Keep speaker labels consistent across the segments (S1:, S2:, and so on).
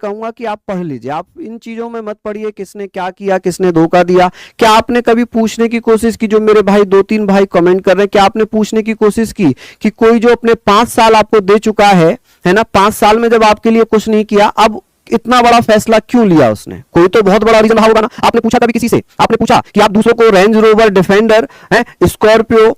S1: कहूंगा कि आप पढ़ लीजिए, आप इन चीजों में मत पढ़िए किसने क्या किया, किसने धोखा दिया। क्या आपने कभी पूछने की कोशिश की, जो मेरे भाई 2-3 भाई कमेंट कर रहे हैं, क्या आपने पूछने की कोशिश की कि कोई जो अपने 5 साल आपको दे चुका है ना, 5 साल में जब आपके लिए कुछ नहीं किया, अब इतना बड़ा फैसला क्यों लिया उसने? कोई तो बहुत बड़ा रीजन रहा होगा ना। आपने पूछा कभी किसी से, आपने पूछा कि आप दूसरों को रेंज रोवर, डिफेंडर, स्कॉर्पियो,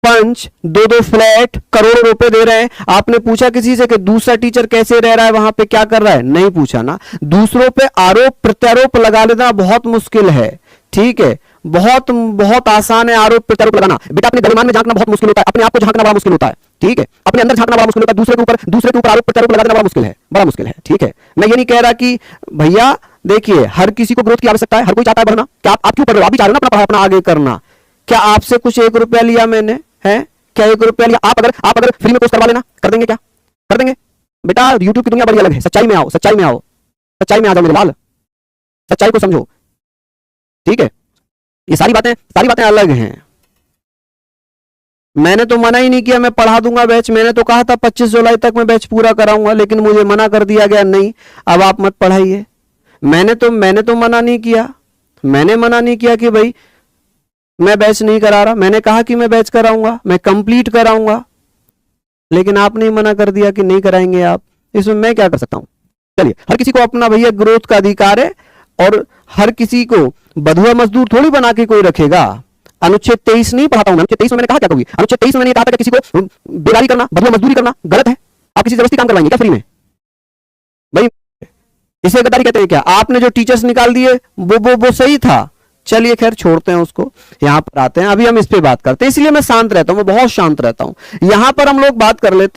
S1: पंच, 2-2 फ्लैट, करोड़ों रुपए दे रहे हैं, आपने पूछा किसी से कि दूसरा टीचर कैसे रह रहा है, वहां पे क्या कर रहा है? नहीं पूछा ना। दूसरों पे आरोप प्रत्यारोप लगा लेना बहुत मुश्किल है, ठीक है, बहुत बहुत आसान है आरोप प्रत्यारोप लगाना। बेटा अपने गलमान में झांकना बहुत मुश्किल होता है, अपने आप को झांकना बड़ा मुश्किल होता है, ठीक है, अपने अंदर झांकना बड़ा मुश्किल होता है, दूसरे के ऊपर आरोप प्रत्यारोप लगा देना बड़ा मुश्किल है, बड़ा मुश्किल है, ठीक है। मैं ये नहीं कह रहा कि भैया देखिए हर किसी को ग्रोथ की आवश्यकता है, हर कोई चाहता है बढ़ना। क्या आप क्यों पढ़ रहे हो? आप भी चाह रहे हो ना अपना अपना आगे करना। क्या आपसे कुछ 1 रुपया लिया मैंने? है क्या 1 रुपया लिया? आप अगर फ्री में कोर्स करवा लेना, कर देंगे? क्या कर देंगे? बेटा यूट्यूब की दुनिया बड़ी अलग है, सच्चाई में आओ, सच्चाई में आओ, सच्चाई में आ जाओ मेरे लाल, सच्चाई को समझो, ठीक है। ये सारी बातें अलग हैं। मैंने तो मना ही नहीं किया मैं पढ़ा दूंगा बैच, मैंने तो कहा था 25 जुलाई तक मैं बैच पूरा कराऊंगा, लेकिन मुझे मना कर दिया गया, नहीं अब आप मत पढ़ाइए। मैंने तो मना नहीं किया, मैंने मना नहीं किया कि भाई मैं बैच नहीं करा रहा, मैंने कहा कि मैं बैच कराऊंगा, मैं कंप्लीट कराऊंगा, लेकिन आपने ही मना कर दिया कि नहीं कराएंगे आप। इसमें मैं क्या कर सकता हूं? चलिए, हर किसी को अपना भैया ग्रोथ का अधिकार है, और हर किसी को बधुआ मजदूर थोड़ी बना के कोई रखेगा। अनुच्छेद 23 नहीं पढ़ाता हूं, अनुच्छेद 23 में मैंने कहा क्या कहोगी? अनुच्छेद 23 में मैंने कहा था कि किसी को बेगारी करना, बधुआ मजदूरी करना गलत है। आप किसी जबरदस्ती काम करवाएंगे क्या फ्री में? भाई इसे गद्दारी कहते हैं क्या? आपने जो टीचर्स निकाल दिए वो सही था। चलिए खैर छोड़ते हैं उसको, यहां पर आते हैं, अभी हम इस पे बात करते हैं। इसलिए मैं शांत रहता हूं, मैं बहुत शांत रहता हूं। यहां पर हम लोग बात कर लेते हैं